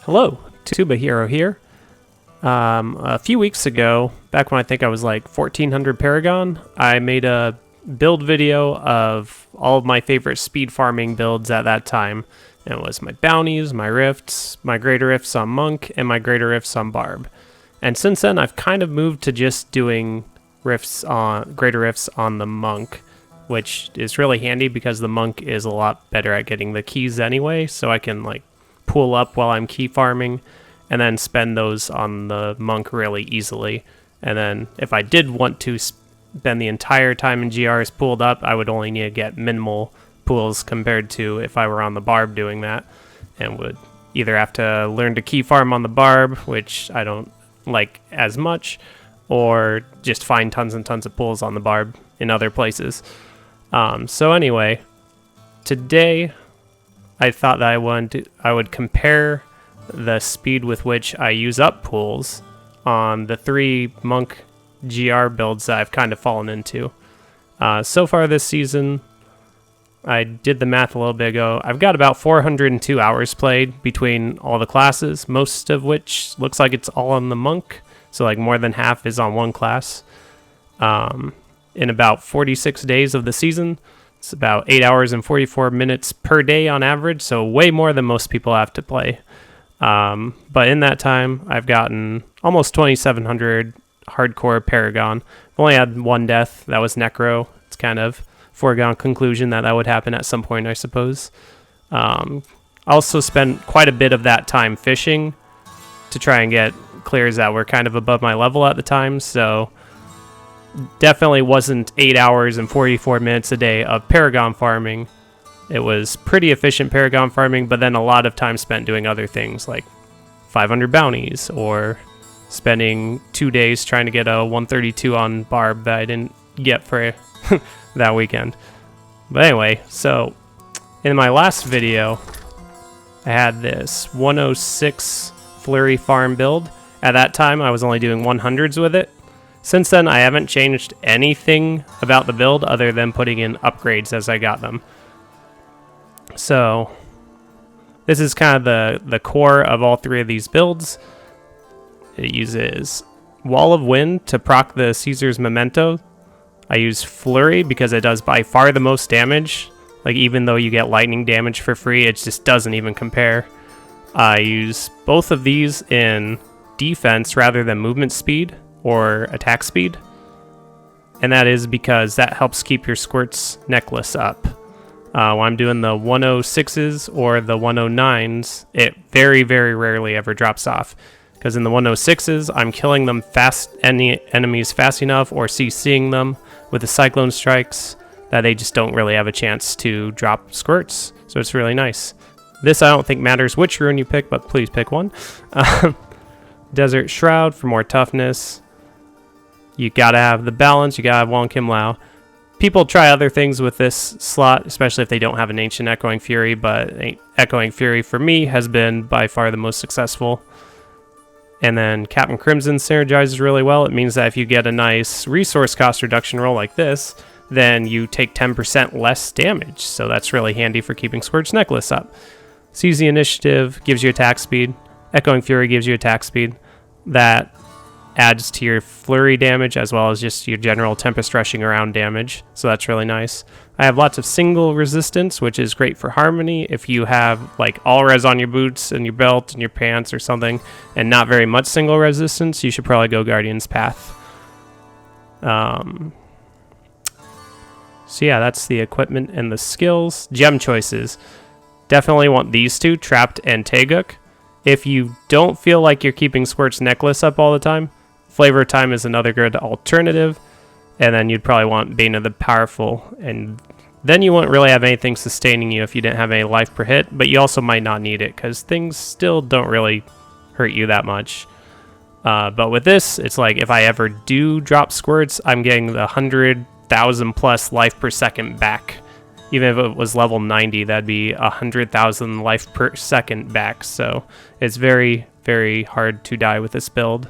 Hello, Tuba Hero here. A few weeks ago, back when I think I was like 1400 Paragon, I made a build video of all of my favorite speed farming builds at that time. And it was my bounties, my rifts, my greater rifts on Monk, and my greater rifts on Barb. And since then, I've kind of moved to just doing greater rifts on the Monk, which is really handy because the Monk is a lot better at getting the keys anyway, so I can like pool up while I'm key farming and then spend those on the Monk really easily. And then if I did want to spend the entire time in GRs pooled up, I would only need to get minimal pools compared to if I were on the Barb doing that, and would either have to learn to key farm on the Barb, which I don't like as much, or just find tons and tons of pools on the Barb in other places. So anyway, today I thought that I would compare the speed with which I use up pools on the 3 Monk GR builds that I've kind of fallen into. So far this season, I did the math a little bit ago. I've got about 402 hours played between all the classes, most of which looks like it's all on the Monk. So like more than half is on one class. In about 46 days of the season, it's about 8 hours and 44 minutes per day on average, so way more than most people have to play. But in that time, I've gotten almost 2,700 hardcore Paragon. I've only had one death. That was Necro. It's kind of foregone conclusion that would happen at some point, I suppose. I also spent quite a bit of that time fishing to try and get clears that were kind of above my level at the time, so definitely wasn't 8 hours and 44 minutes a day of Paragon farming. It was pretty efficient Paragon farming, but then a lot of time spent doing other things like 500 bounties or spending 2 days trying to get a 132 on Barb that I didn't get for that weekend. But anyway, so in my last video, I had this 106 Flurry farm build. At that time, I was only doing 100s with it. Since then, I haven't changed anything about the build other than putting in upgrades as I got them. So this is kind of the core of all 3 of these builds. It uses Wall of Wind to proc the Caesar's Memento. I use Flurry because it does by far the most damage. Like, even though you get lightning damage for free, it just doesn't even compare. I use both of these in defense rather than movement speed or attack speed, and that is because that helps keep your squirt's necklace up. When I'm doing the 106s or the 109s, it very, very rarely ever drops off, because in the 106s, I'm killing them any enemies fast enough or CCing them with the Cyclone Strikes that they just don't really have a chance to drop squirts, so it's really nice. This I don't think matters which rune you pick, but please pick one. Desert Shroud for more toughness. You gotta have the balance, you gotta have Wong Kim Lao. People try other things with this slot, especially if they don't have an Ancient Echoing Fury, but Echoing Fury for me has been by far the most successful. And then Captain Crimson synergizes really well. It means that if you get a nice resource cost reduction roll like this, then you take 10% less damage, so that's really handy for keeping Squirt's Necklace up. Seize the Initiative gives you attack speed. Echoing Fury gives you attack speed. That adds to your flurry damage as well as just your general Tempest rushing around damage, so that's really nice. I have lots of single resistance, which is great for Harmony. If you have like all res on your boots and your belt and your pants or something and not very much single resistance, you should probably go Guardian's Path. So yeah, that's the equipment and the skills. Gem choices. Definitely want these two, Trapped and Taeguk. If you don't feel like you're keeping Squirt's Necklace up all the time, Flavor Time is another good alternative. And then you'd probably want Bane of the Powerful. And then you wouldn't really have anything sustaining you if you didn't have any life per hit. But you also might not need it because things still don't really hurt you that much. But with this, it's like if I ever do drop Squirts, I'm getting the 100,000 plus life per second back. Even if it was level 90, that'd be 100,000 life per second back. So it's very, very hard to die with this build.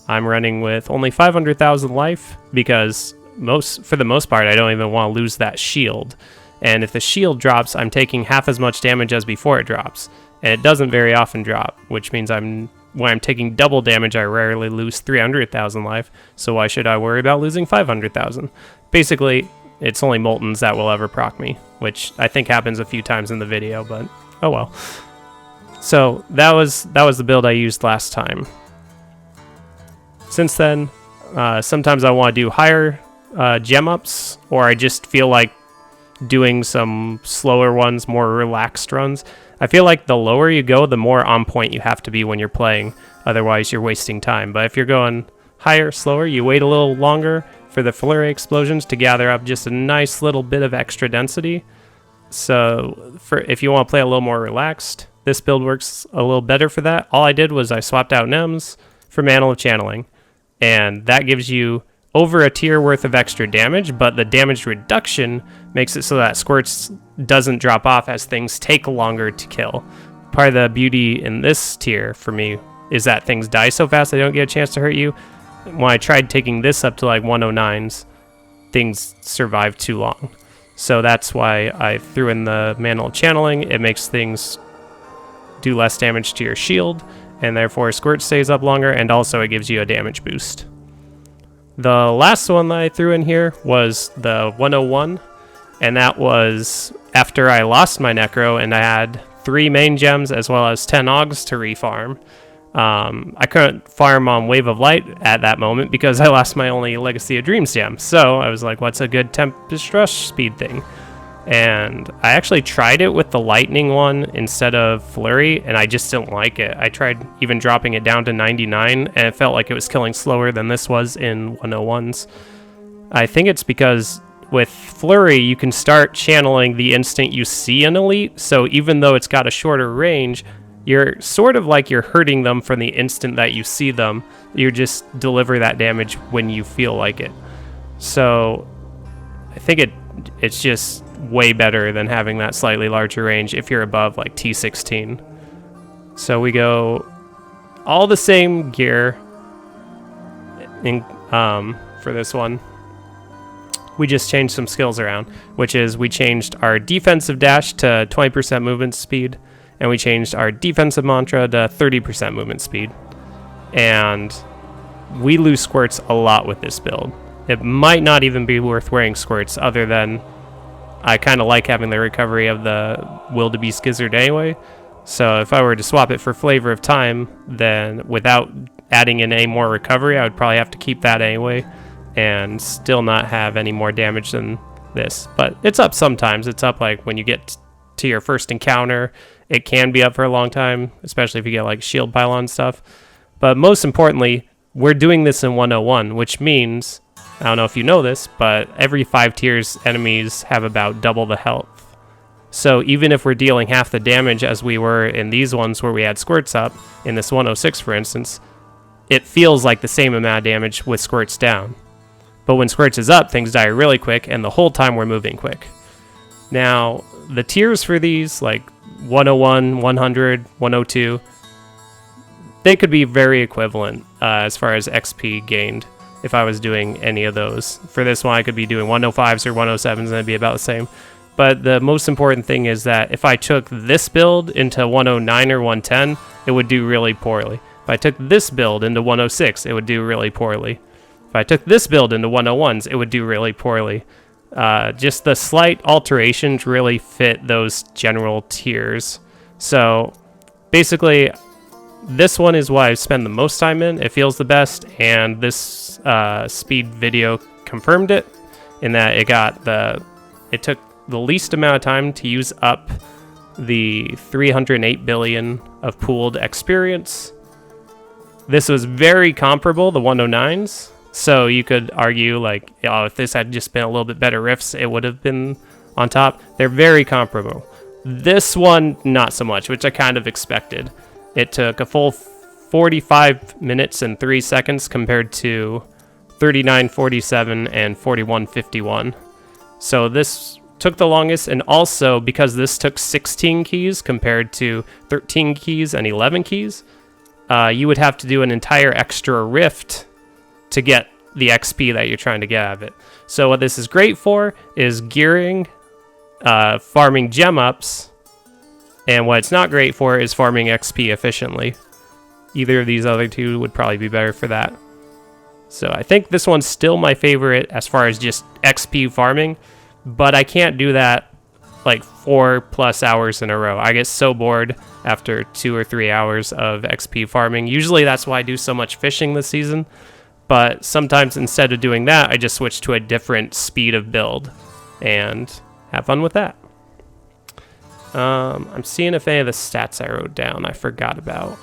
I'm running with only 500,000 life because for the most part, I don't even want to lose that shield. And if the shield drops, I'm taking half as much damage as before it drops. and it doesn't very often drop, which means when I'm taking double damage, I rarely lose 300,000 life, so why should I worry about losing 500,000? Basically, it's only Moltens that will ever proc me, which I think happens a few times in the video, but oh well. So that was the build I used last time. Since then, sometimes I want to do higher gem ups, or I just feel like doing some slower ones, more relaxed runs. I feel like the lower you go, the more on point you have to be when you're playing. Otherwise, you're wasting time. But if you're going higher, slower, you wait a little longer for the flurry explosions to gather up just a nice little bit of extra density. So if you want to play a little more relaxed, this build works a little better for that. All I did was I swapped out Nems for Mantle of Channeling, and that gives you over a tier worth of extra damage, but the damage reduction makes it so that Squirts doesn't drop off as things take longer to kill. Part of the beauty in this tier for me is that things die so fast they don't get a chance to hurt you. When I tried taking this up to like 109s, things survived too long. So that's why I threw in the Mantle of Channeling. It makes things do less damage to your shield, and therefore Squirt stays up longer, and also it gives you a damage boost. The last one that I threw in here was the 101, and that was after I lost my Necro and I had 3 main gems as well as 10 Augs to refarm. I couldn't farm on Wave of Light at that moment because I lost my only Legacy of Dreams gem, so I was like, what's a good Tempest Rush speed thing? And I actually tried it with the Lightning one instead of Flurry, and I just didn't like it. I tried even dropping it down to 99, and it felt like it was killing slower than this was in 101s. I think it's because with Flurry, you can start channeling the instant you see an elite, so even though it's got a shorter range, you're sort of like you're hurting them from the instant that you see them. You just deliver that damage when you feel like it. So I think it's just way better than having that slightly larger range if you're above like T16. So we go all the same gear for this one. We just changed some skills around, which is we changed our defensive dash to 20% movement speed, and we changed our defensive mantra to 30% movement speed. And we lose Squirts a lot with this build. It might not even be worth wearing Squirts, other than I kind of like having the recovery of the Wildebeest Gizzard anyway. So if I were to swap it for Flavor of Time, then without adding in any more recovery, I would probably have to keep that anyway and still not have any more damage than this. But it's up sometimes. It's up like when you get to your first encounter. It can be up for a long time, especially if you get like shield pylon stuff. But most importantly, we're doing this in 101, which means, I don't know if you know this, but every 5 tiers, enemies have about double the health. So even if we're dealing half the damage as we were in these ones where we had Squirts up, in this 106 for instance, it feels like the same amount of damage with Squirts down. But when Squirts is up, things die really quick, and the whole time we're moving quick. Now, the tiers for these, like 101, 100, 102, they could be very equivalent as far as XP gained if I was doing any of those. For this one, I could be doing 105s or 107s, and it'd be about the same. But the most important thing is that if I took this build into 109 or 110, it would do really poorly. If I took this build into 106, it would do really poorly. If I took this build into 101s, it would do really poorly. Just the slight alterations really fit those general tiers. So basically, this one is what I spend the most time in. It feels the best, and this speed video confirmed it in that it took the least amount of time to use up the 308 billion of pooled experience. This was very comparable, the 109s. So you could argue, like, if this had just been a little bit better riffs, it would have been on top. They're very comparable. This one, not so much, which I kind of expected. It took a full 45 minutes and 3 seconds compared to 39.47 and 41.51. So this took the longest, and also because this took 16 keys compared to 13 keys and 11 keys, you would have to do an entire extra rift to get the XP that you're trying to get out of it. So what this is great for is gearing, farming gem ups, And what it's not great for is farming XP efficiently. Either of these other two would probably be better for that. So I think this one's still my favorite as far as just XP farming, but I can't do that like 4+ hours in a row. I get so bored after 2 or 3 hours of XP farming. Usually that's why I do so much fishing this season, but sometimes instead of doing that, I just switch to a different speed of build and have fun with that. I'm seeing if any of the stats I wrote down I forgot about.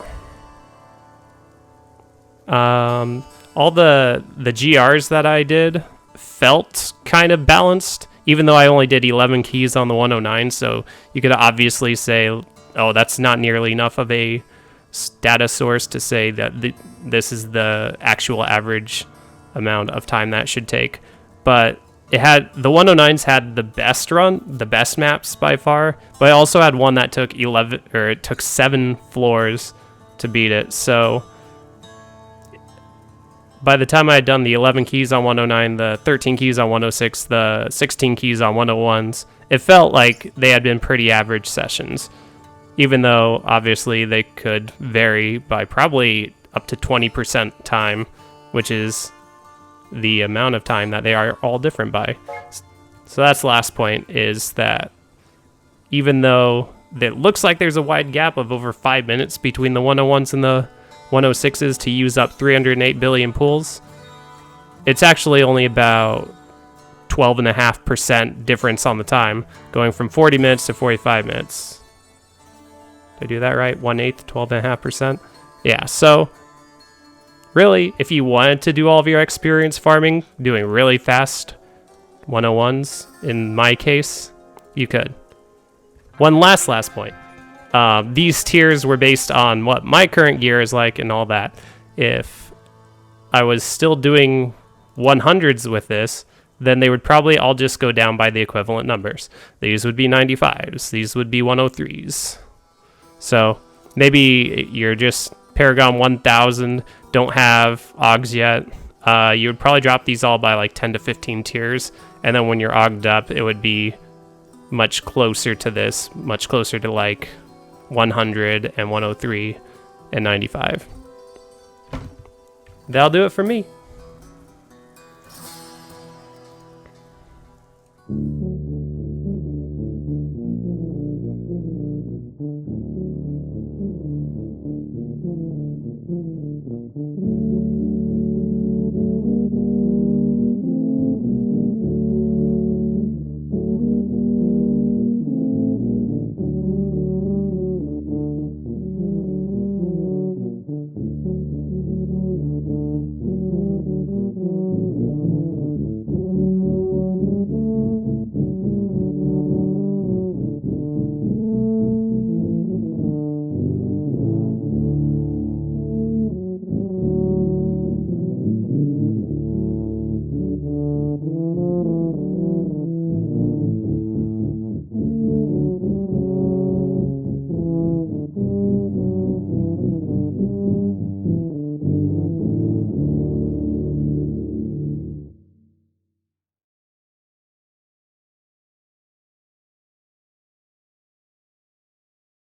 All the GRs that I did felt kind of balanced, even though I only did 11 keys on the 109, so you could obviously say, oh, that's not nearly enough of a data source to say that this is the actual average amount of time that should take. But it had, the 109s had the best maps by far, but I also had one that took 7 floors to beat it. So by the time I had done the 11 keys on 109, the 13 keys on 106, the 16 keys on 101s, it felt like they had been pretty average sessions, even though obviously they could vary by probably up to 20% time, which is the amount of time that they are all different by. So that's the last point, is that even though it looks like there's a wide gap of over 5 minutes between the 101s and the 106s to use up 308 billion pools, it's actually only about 12.5% difference on the time, going from 40 minutes to 45 minutes. Did I do that right? 1/8, 12.5%? Yeah, so really, if you wanted to do all of your experience farming, doing really fast 101s, in my case, you could. One last point. These tiers were based on what my current gear is like and all that. If I was still doing 100s with this, then they would probably all just go down by the equivalent numbers. These would be 95s. These would be 103s. So maybe you're just Paragon 1000, don't have Augs yet. You would probably drop these all by like 10 to 15 tiers. And then when you're Ogged up, it would be much closer to this, much closer to like 100 and 103 and 95. That'll do it for me.